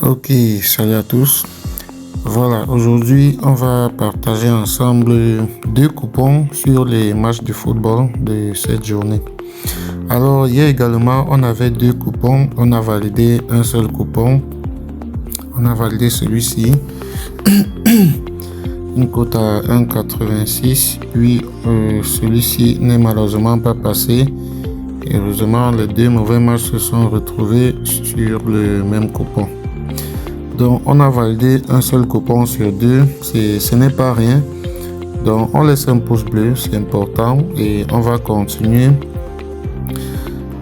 Ok, salut à tous. Voilà, aujourd'hui on va partager ensemble deux coupons sur les matchs de football de cette journée. Alors hier également on avait deux coupons, on a validé un seul coupon, on a validé celui-ci, une cote à 1,86, puis celui-ci n'est malheureusement pas passé. Et heureusement les deux mauvais matchs se sont retrouvés sur le même coupon. Donc on a validé un seul coupon sur deux, ce n'est pas rien. Donc on laisse un pouce bleu, c'est important, et on va continuer.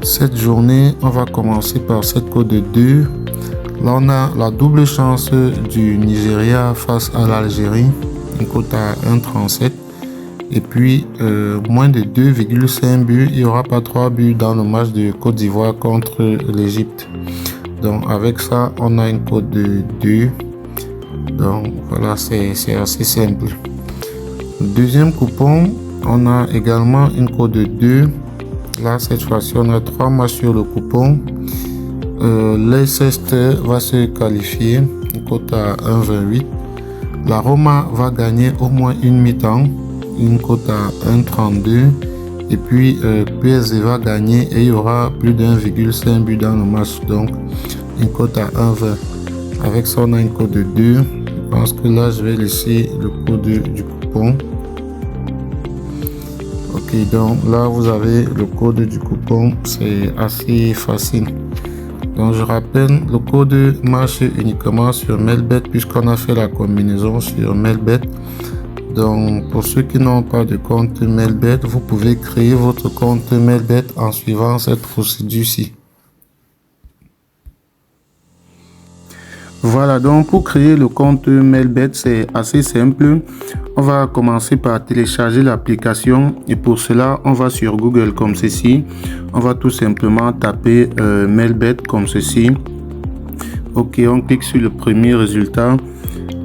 Cette journée, on va commencer par cette cote de 2. Là on a la double chance du Nigeria face à l'Algérie, une cote à 1,37. Et puis moins de 2,5 buts, il n'y aura pas 3 buts dans le match de Côte d'Ivoire contre l'Égypte. Donc avec ça on a une cote de 2. Donc voilà, c'est assez simple. Deuxième coupon, on a également une cote de 2. Là cette fois-ci on a 3 matchs sur le coupon. Leicester va se qualifier, une cote à 1,28. La Roma va gagner au moins une mi-temps, une cote à 1,32. Et puis PSG va gagner et il y aura plus d'1,5 but dans le match, donc une cote à 1,20. Avec ça on a une cote de 2. Je pense que là je vais laisser le code du coupon. Ok, donc là vous avez le code du coupon, c'est assez facile. Donc je rappelle, le code marche uniquement sur Melbet puisqu'on a fait la combinaison sur Melbet. Donc pour ceux qui n'ont pas de compte Melbet, vous pouvez créer votre compte Melbet en suivant cette procédure-ci. Voilà, donc pour créer le compte Melbet, c'est assez simple. On va commencer par télécharger l'application et pour cela, on va sur Google comme ceci. On va tout simplement taper Melbet comme ceci. Ok, on clique sur le premier résultat.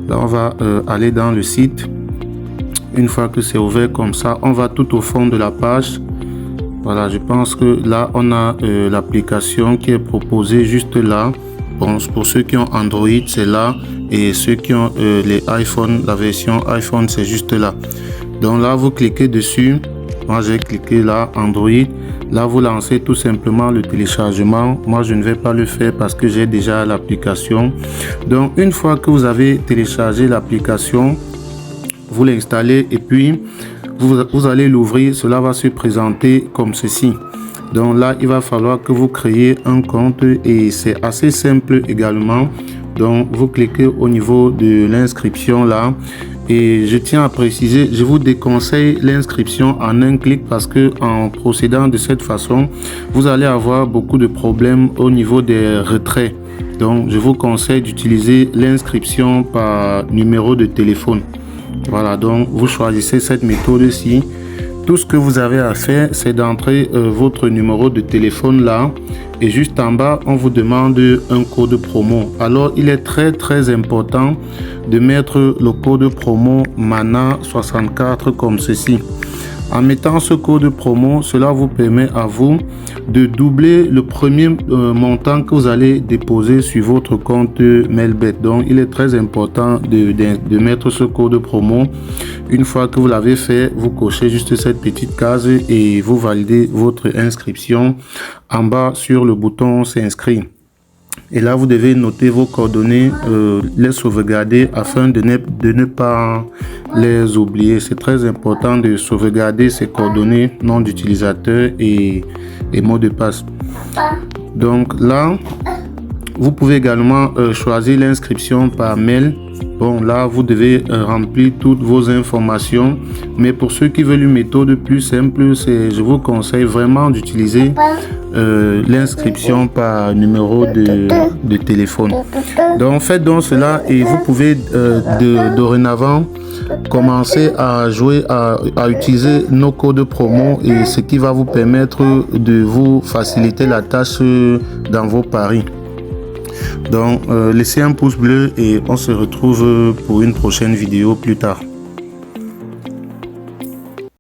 Là, on va aller dans le site. Une fois que c'est ouvert comme ça, on va tout au fond de la page. Voilà, je pense que là, on a l'application qui est proposée juste là. Bon, pour ceux qui ont Android, c'est là. Et ceux qui ont les iPhone, la version iPhone, c'est juste là. Donc là, vous cliquez dessus. Moi, j'ai cliqué là, Android. Là, vous lancez tout simplement le téléchargement. Moi, je ne vais pas le faire parce que j'ai déjà l'application. Donc, une fois que vous avez téléchargé l'application, vous l'installez et puis vous allez l'ouvrir. Cela va se présenter comme ceci. Donc là, il va falloir que vous créez un compte et c'est assez simple également. Donc vous cliquez au niveau de l'inscription là. Et je tiens à préciser, je vous déconseille l'inscription en un clic parce que en procédant de cette façon, vous allez avoir beaucoup de problèmes au niveau des retraits. Donc je vous conseille d'utiliser l'inscription par numéro de téléphone. Voilà, donc vous choisissez cette méthode-ci. Tout ce que vous avez à faire, c'est d'entrer votre numéro de téléphone là. Et juste en bas, on vous demande un code promo. Alors, il est très important de mettre le code promo MANA64 comme ceci. En mettant ce code promo, cela vous permet à vous de doubler le premier montant que vous allez déposer sur votre compte Melbet. Donc, il est très important de mettre ce code promo. Une fois que vous l'avez fait, vous cochez juste cette petite case et vous validez votre inscription en bas sur le bouton s'inscrire. Et là, vous devez noter vos coordonnées, les sauvegarder afin de ne pas les oublier. C'est très important de sauvegarder ces coordonnées, nom d'utilisateur et mot de passe. Donc là, vous pouvez également choisir l'inscription par mail. Bon, là, vous devez remplir toutes vos informations. Mais pour ceux qui veulent une méthode plus simple, je vous conseille vraiment d'utiliser l'inscription par numéro de téléphone. Donc, faites donc cela et vous pouvez dorénavant commencer à jouer, à utiliser nos codes promo et ce qui va vous permettre de vous faciliter la tâche dans vos paris. Donc laissez un pouce bleu et on se retrouve pour une prochaine vidéo plus tard.